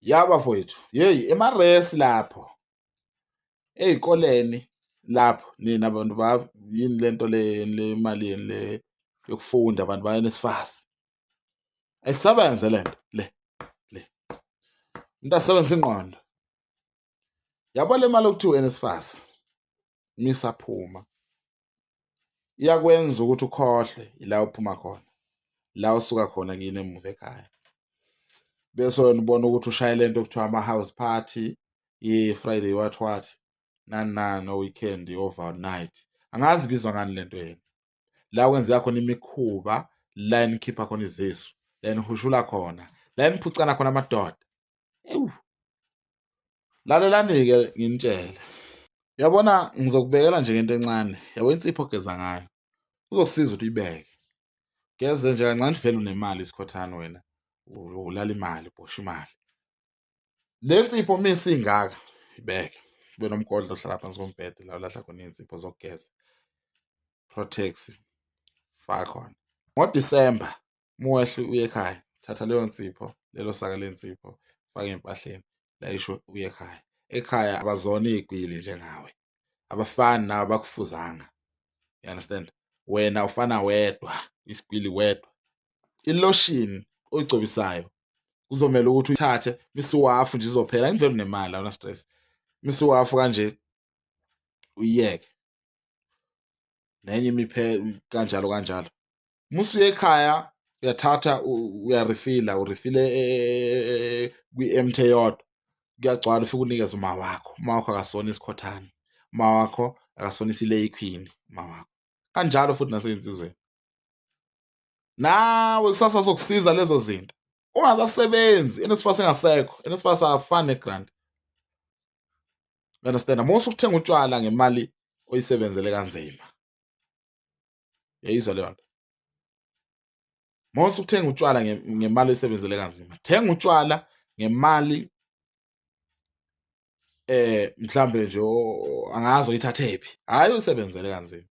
Yaba mfowethu, yeyi emaresi lapho ey'koleni lapho nina bantu yini lento le mali yeni le yokufunda abantu ba-NSFAS. Ayisabenze lento le umuntu asebenzise ingqondo. Yabo le mali okuthiwa u-NSFAS misaphuma iyakwenza ukuthi ukhohlwe ila uphuma khona, la usuka khona kini emuva ekhaya. Bese wena ubona ukuthi ushaye lento okuthiwa ama-house party, i-Friday what nani nani o-weekend overnight. Angazi ibizwa ngani lento yena. La kwenzeka khona imikhuba, la enikhipha khona izisu, la enihushula khona, la eniphucana khona amadoda. Ewu, lalelani-ke nginitshele. Uyabona ngizokubekela nje ngento encane, yabo insipho ogeza ngayo, kuzokusiza ukuthi uyibeke. Geze nje kancane vele unemali isikhothane wena, ulala imali, ubhosha imali. Le nsipho uma isingaka, ibeke. Kube nomgodla ohlala phansi kombhede la ulahla khona iy'nsipho zokugeza. Protex, faka khona. NgoDisemba uma wehle uye ekhaya, thatha leyo nsipho, lelo saka lensipho, faka ey'mpahleni, layisho uye ekhaya. Ekhaya abazona iy'gwili njengawe, abafani nawe abakufuzanga. You understand? Wena ufana wedwa, isigwili wedwa. Iloshini oyigcobisayo kuzomele ukuthi uyithathe misiwafu nje izophela, angivele unemali awuna stress. Misiwafu kanje uyiyeke, nenye kanjalo kanjalo. Musuya ekhaya uyathatha uyarifila, urifile kwi-empty eyodwa, kuyagcwala ufike unikeze uma wakho. Uma wakho akasona isikhothane, uma wakho akasona isileyi queen, uma wakho. Kanjalo futhi nasey'nsizweni. Nawe kusasa zokusiza lezo zinto. Ungasasebenzi, u-NSFAS engasekho, u-NSFAS akafani ne-grant. You understand? Musa ukuthenga utshwala ngemali oyisebenzele kanzima. Uyayizwa leyo nto? Musa ukuthenga utshwala ngemali oyisebenzele kanzima. Thenga utshwala ngemali mhlambe nje angazi oyithathephi, hhayi uyisebenzele kanzima.